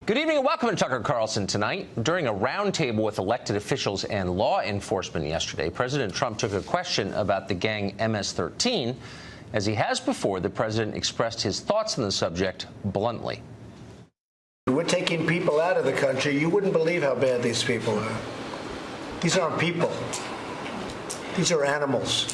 Good evening and welcome to Tucker Carlson tonight. During a roundtable with elected officials and law enforcement yesterday, President Trump took a question about the gang MS-13. As he has before, the president expressed his thoughts on the subject bluntly. We're taking people out of the country. You wouldn't believe how bad these people are. These aren't people. These are animals.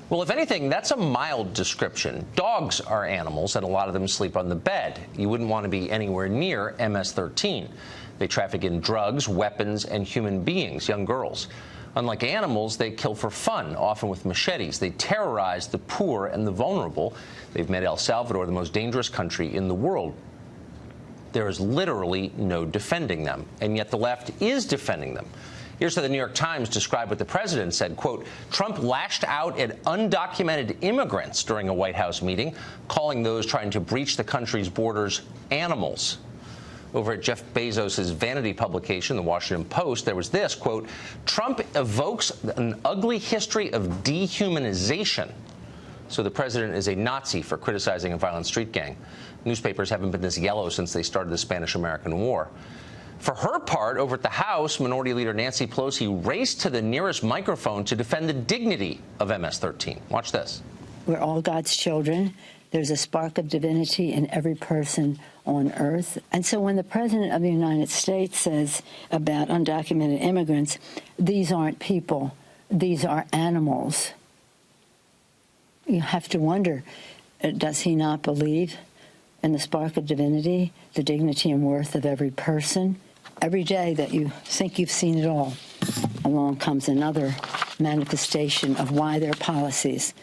Well, if anything, that's a mild description. Dogs are animals, and a lot of them sleep on the bed. You wouldn't want to be anywhere near MS-13. They traffic in drugs, weapons, and human beings, young girls. Unlike animals, they kill for fun, often with machetes. They terrorize the poor and the vulnerable. They've made El Salvador the most dangerous country in the world. There is literally no defending them, and yet the left is defending them. Here's how the New York Times described what the president said, quote, Trump lashed out at undocumented immigrants during a White House meeting, calling those trying to breach the country's borders animals. Over at Jeff Bezos' vanity publication, The Washington Post, there was this, quote, Trump evokes an ugly history of dehumanization. So the president is a Nazi for criticizing a violent street gang. Newspapers haven't been this yellow since they started the Spanish-American War. For her part, over at the House, Minority Leader Nancy Pelosi raced to the nearest microphone to defend the dignity of MS-13. Watch this. We're all God's children. There's a spark of divinity in every person on earth. And so when the President of the United States says about undocumented immigrants, these aren't people, these are animals, you have to wonder, does he not believe in the spark of divinity, the dignity and worth of every person? Every day that you think you've seen it all, along comes another manifestation of why their policies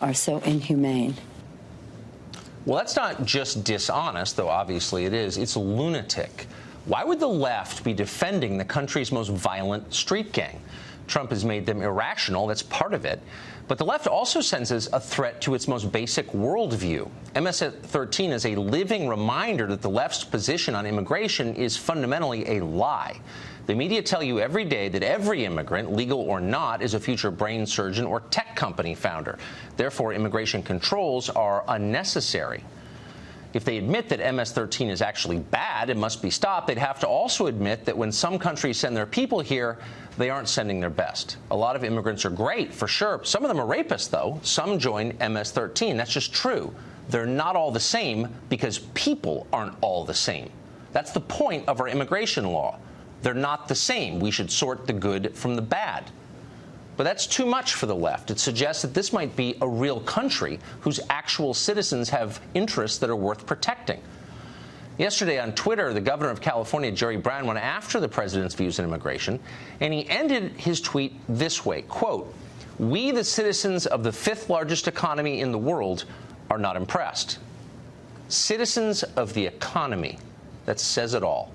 are so inhumane. Well, that's not just dishonest, though obviously it is. It's lunatic. Why would the left be defending the country's most violent street gang? Trump has made them irrational. That's part of it. But the left also senses a threat to its most basic worldview. MS-13 is a living reminder that the left's position on immigration is fundamentally a lie. The media tell you every day that every immigrant, legal or not, is a future brain surgeon or tech company founder. Therefore, immigration controls are unnecessary. If they admit that MS-13 is actually bad and must be stopped, they'd have to also admit that when some countries send their people here, they aren't sending their best. A lot of immigrants are great, for sure. Some of them are rapists, though. Some join MS-13. That's just true. They're not all the same because people aren't all the same. That's the point of our immigration law. They're not the same. We should sort the good from the bad. But that's too much for the left. It suggests that this might be a real country whose actual citizens have interests that are worth protecting. Yesterday on Twitter, the governor of California, Jerry Brown, went after the president's views on immigration, and he ended his tweet this way, quote, we, the citizens of the fifth largest economy in the world, are not impressed. Citizens of the economy. That says it all.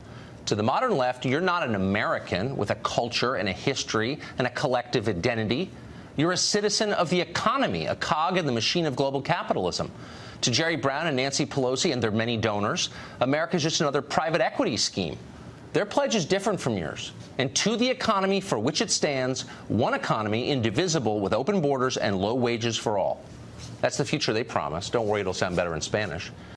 To the modern left, you're not an American with a culture and a history and a collective identity. You're a citizen of the economy, a cog in the machine of global capitalism. To Jerry Brown and Nancy Pelosi and their many donors, America's just another private equity scheme. Their pledge is different from yours. And to the economy for which it stands, one economy indivisible with open borders and low wages for all. That's the future they promise. Don't worry, it'll sound better in Spanish.